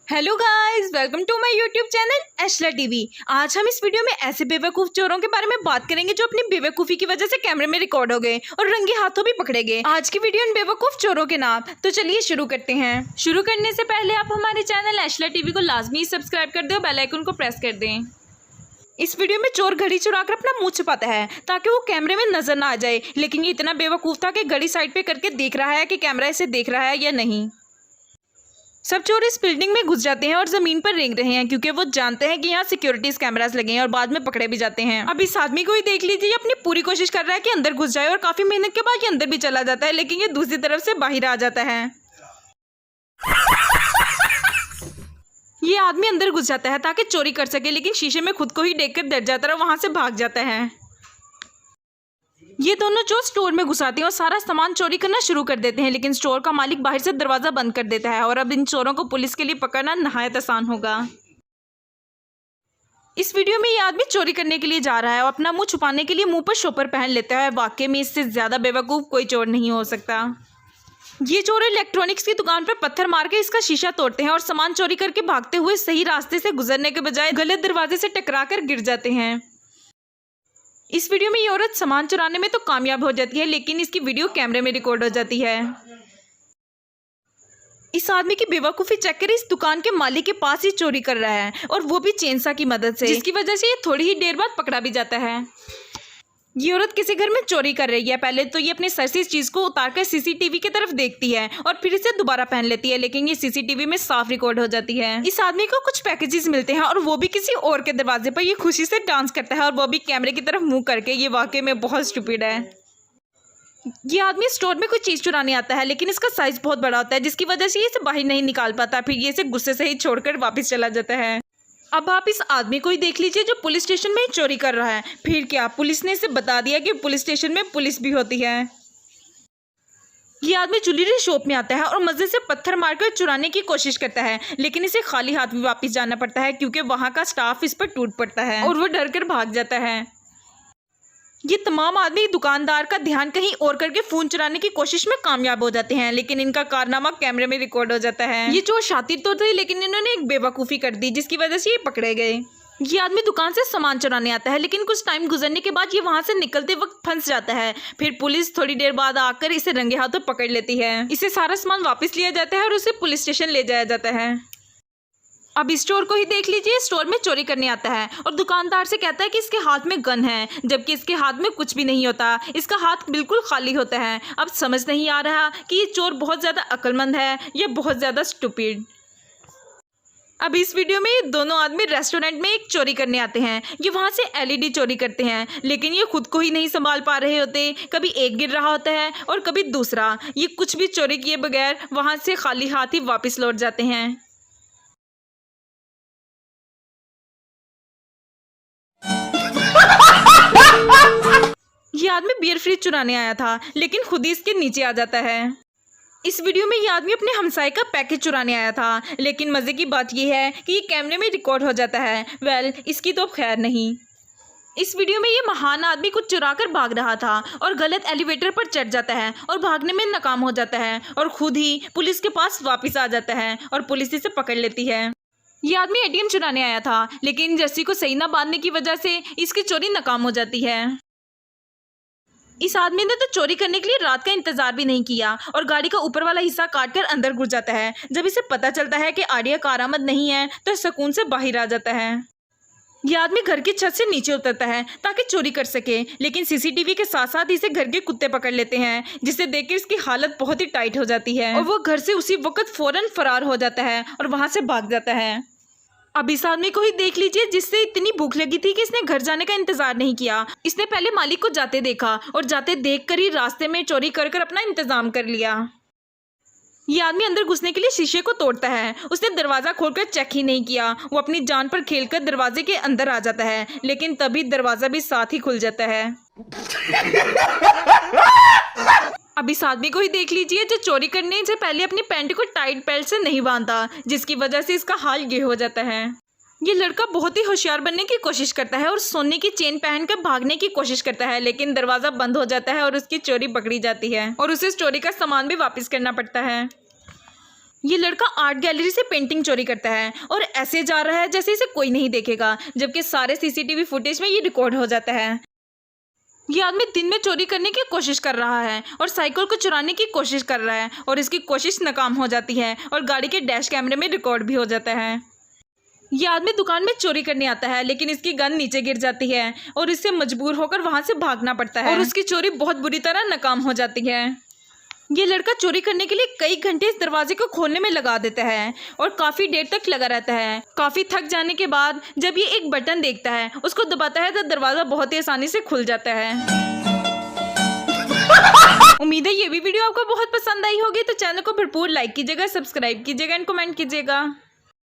Hello guys, welcome to my YouTube channel Eshla TV. आज हम इस वीडियो में ऐसे बेवकूफ चोरों के बारे में बात करेंगे जो अपनी बेवकूफ़ी की वजह से कैमरे में रिकॉर्ड हो गए और रंगे हाथों भी पकड़े गए। आज की वीडियो इन बेवकूफ चोरों के नाम। तो चलिए शुरू करते हैं। शुरू करने से पहले आप हमारे चैनल एशला टीवी को लाजमी सब्सक्राइब कर दें और बेल आइकन को प्रेस कर दें। इस वीडियो में चोर घड़ी चुराकर अपना मुंह छुपाता है ताकि वो कैमरे में नजर ना आ जाए, लेकिन ये इतना बेवकूफ था कि घड़ी साइड पे करके देख रहा है कि कैमरा इसे देख रहा है या नहीं। सब चोर इस बिल्डिंग में घुस जाते हैं और जमीन पर रेंग रहे हैं क्योंकि वो जानते हैं कि यहाँ सिक्योरिटीज कैमरास लगे हैं और बाद में पकड़े भी जाते हैं। अब इस आदमी को ही देख लीजिए, अपनी पूरी कोशिश कर रहा है कि अंदर घुस जाए और काफी मेहनत के बाद ये अंदर भी चला जाता है, लेकिन ये दूसरी तरफ से बाहर आ जाता है। ये आदमी अंदर घुस जाता है ताकि चोरी कर सके, लेकिन शीशे में खुद को ही देखकर डर जाता है और वहां से भाग जाता है। ये दोनों चोर स्टोर में घुस आते हैं और सारा सामान चोरी करना शुरू कर देते हैं, लेकिन स्टोर का मालिक बाहर से दरवाजा बंद कर देता है और अब इन चोरों को पुलिस के लिए पकड़ना नहायत आसान होगा। इस वीडियो में ये आदमी चोरी करने के लिए जा रहा है और अपना मुंह छुपाने के लिए मुंह पर शॉपर पहन लेता है। वाकई में इससे ज्यादा बेवकूफ कोई चोर नहीं हो सकता। ये चोर इलेक्ट्रॉनिक्स की दुकान पर पत्थर मार के इसका शीशा तोड़ते हैं और सामान चोरी करके भागते हुए सही रास्ते से गुजरने के बजाय गलत दरवाजे से टकरा कर गिर जाते हैं। इस वीडियो में ये औरत सामान चुराने में तो कामयाब हो जाती है, लेकिन इसकी वीडियो कैमरे में रिकॉर्ड हो जाती है। इस आदमी की बेवकूफ़ी चेक कर इस दुकान के मालिक के पास ही चोरी कर रहा है और वो भी चेनसा की मदद से, जिसकी वजह से ये थोड़ी ही देर बाद पकड़ा भी जाता है। ये औरत किसी घर में चोरी कर रही है। पहले तो ये अपने सर से इस चीज़ को उतारकर सीसीटीवी की तरफ देखती है और फिर इसे दोबारा पहन लेती है, लेकिन ये सीसीटीवी में साफ रिकॉर्ड हो जाती है। इस आदमी को कुछ पैकेजेस मिलते हैं और वो भी किसी और के दरवाजे पर। ये खुशी से डांस करता है और वो भी कैमरे की तरफ मुंह करके। ये वाकई में बहुत स्टूपिड है। ये आदमी स्टोर में कोई चीज़ चुराने आता है, लेकिन इसका साइज बहुत बड़ा होता है, जिसकी वजह से ये इसे बाहर नहीं निकाल पाता। फिर ये इसे गुस्से से ही छोड़कर वापस चला जाता है। अब आप इस आदमी को ही देख लीजिए जो पुलिस स्टेशन में ही चोरी कर रहा है। फिर क्या, पुलिस ने इसे बता दिया कि पुलिस स्टेशन में पुलिस भी होती है। ये आदमी ज्वेलरी शॉप में आता है और मजे से पत्थर मारकर चुराने की कोशिश करता है, लेकिन इसे खाली हाथ भी वापस जाना पड़ता है क्योंकि वहां का स्टाफ इस पर टूट पड़ता है और वो डर कर भाग जाता है। ये तमाम आदमी दुकानदार का ध्यान कहीं और करके फोन चुराने की कोशिश में कामयाब हो जाते हैं, लेकिन इनका कारनामा कैमरे में रिकॉर्ड हो जाता है। ये चोर शातिर तो थे, लेकिन इन्होंने एक बेवकूफ़ी कर दी जिसकी वजह से ये पकड़े गए। ये आदमी दुकान से सामान चुराने आता है, लेकिन कुछ टाइम गुजरने के बाद ये वहां से निकलते वक्त फंस जाता है। फिर पुलिस थोड़ी देर बाद आकर इसे रंगे हाथों पकड़ लेती है। इसे सारा सामान वापस लिया जाता है और उसे पुलिस स्टेशन ले जाया जाता है। अब इस स्टोर को ही देख लीजिए। स्टोर में चोरी करने आता है और दुकानदार से कहता है कि इसके हाथ में गन है, जबकि इसके हाथ में कुछ भी नहीं होता। इसका हाथ बिल्कुल खाली होता है। अब समझ नहीं आ रहा कि ये चोर बहुत ज़्यादा अक्लमंद है या बहुत ज़्यादा स्टूपिड। अब इस वीडियो में ये दोनों आदमी रेस्टोरेंट में एक चोरी करने आते हैं। ये वहाँ से एलईडी चोरी करते हैं, लेकिन ये खुद को ही नहीं संभाल पा रहे होते। कभी एक गिर रहा होता है और कभी दूसरा। ये कुछ भी चोरी किए बगैर वहाँ से खाली हाथ ही वापस लौट जाते हैं। ये आदमी बियर फ्रिज चुराने आया था, लेकिन खुद ही इसके नीचे आ जाता है। इस वीडियो में ये आदमी अपने हमसाये का पैकेज चुराने आया था, लेकिन मजे की बात यह है कि ये कैमरे में रिकॉर्ड हो जाता है। वेल, इसकी तो खैर नहीं। इस वीडियो में ये महान आदमी कुछ चुरा कर भाग रहा था और गलत एलिवेटर पर चढ़ जाता है और भागने में नाकाम हो जाता है और खुद ही पुलिस के पास वापस आ जाता है और पुलिस इसे पकड़ लेती है। ये आदमी एटीएम चुराने आया था, लेकिन रस्सी को सही ना बांधने की वजह से इसकी चोरी नाकाम हो जाती है। इस आदमी ने तो चोरी करने के लिए रात का इंतजार भी नहीं किया और गाड़ी का ऊपर वाला हिस्सा काटकर अंदर घुस जाता है। जब इसे पता चलता है कि आडिया कारआमद नहीं है तो सुकून से बाहर आ जाता है। यह आदमी घर की छत से नीचे उतरता है ताकि चोरी कर सके, लेकिन सीसीटीवी के साथ साथ इसे घर के कुत्ते पकड़ लेते हैं, जिसे देखकर इसकी हालत बहुत ही टाइट हो जाती है और वो घर से उसी वक्त फौरन फरार हो जाता है और वहां से भाग जाता है। अब इस आदमी को ही देख लीजिए जिससे इतनी भूख लगी थी कि इसने घर जाने का इंतजार नहीं किया। इसने पहले मालिक को जाते देखा और जाते देखकर ही रास्ते में चोरी कर कर अपना इंतजाम कर लिया। ये आदमी अंदर घुसने के लिए शीशे को तोड़ता है। उसने दरवाजा खोलकर चेक ही नहीं किया। वो अपनी जान पर खेलकर दरवाजे के अंदर आ जाता है, लेकिन तभी दरवाजा भी साथ ही खुल जाता है। अब इस आदमी को ही देख लीजिए जो चोरी करने से पहले अपनी पैंट को टाइट बेल्ट से नहीं बांधा, जिसकी वजह से इसका हाल ये हो जाता है। ये लड़का बहुत ही होशियार बनने की कोशिश करता है और सोने की चेन पहनकर भागने की कोशिश करता है, लेकिन दरवाजा बंद हो जाता है और उसकी चोरी पकड़ी जाती है और उसे चोरी का सामान भी वापस करना पड़ता है। ये लड़का आर्ट गैलरी से पेंटिंग चोरी करता है और ऐसे जा रहा है जैसे इसे कोई नहीं देखेगा, जबकि सारे सीसीटीवी फुटेज में ये रिकॉर्ड हो जाता है। ये आदमी दिन में चोरी करने की कोशिश कर रहा है और साइकिल को चुराने की कोशिश कर रहा है और इसकी कोशिश नाकाम हो जाती है और गाड़ी के डैश कैमरे में रिकॉर्ड भी हो जाता है। ये आदमी दुकान में चोरी करने आता है, लेकिन इसकी गन नीचे गिर जाती है और इससे मजबूर होकर वहां से भागना पड़ता है और उसकी चोरी बहुत बुरी तरह नाकाम हो जाती है। ये लड़का चोरी करने के लिए कई घंटे इस दरवाजे को खोलने में लगा देता है और काफी देर तक लगा रहता है। काफी थक जाने के बाद जब ये एक बटन देखता है, उसको दबाता है तो दरवाजा बहुत ही आसानी से खुल जाता है। उम्मीद है ये भी वीडियो आपको बहुत पसंद आई होगी, तो चैनल को भरपूर लाइक कीजिएगा, सब्सक्राइब कीजिएगा एंड कमेंट कीजिएगा।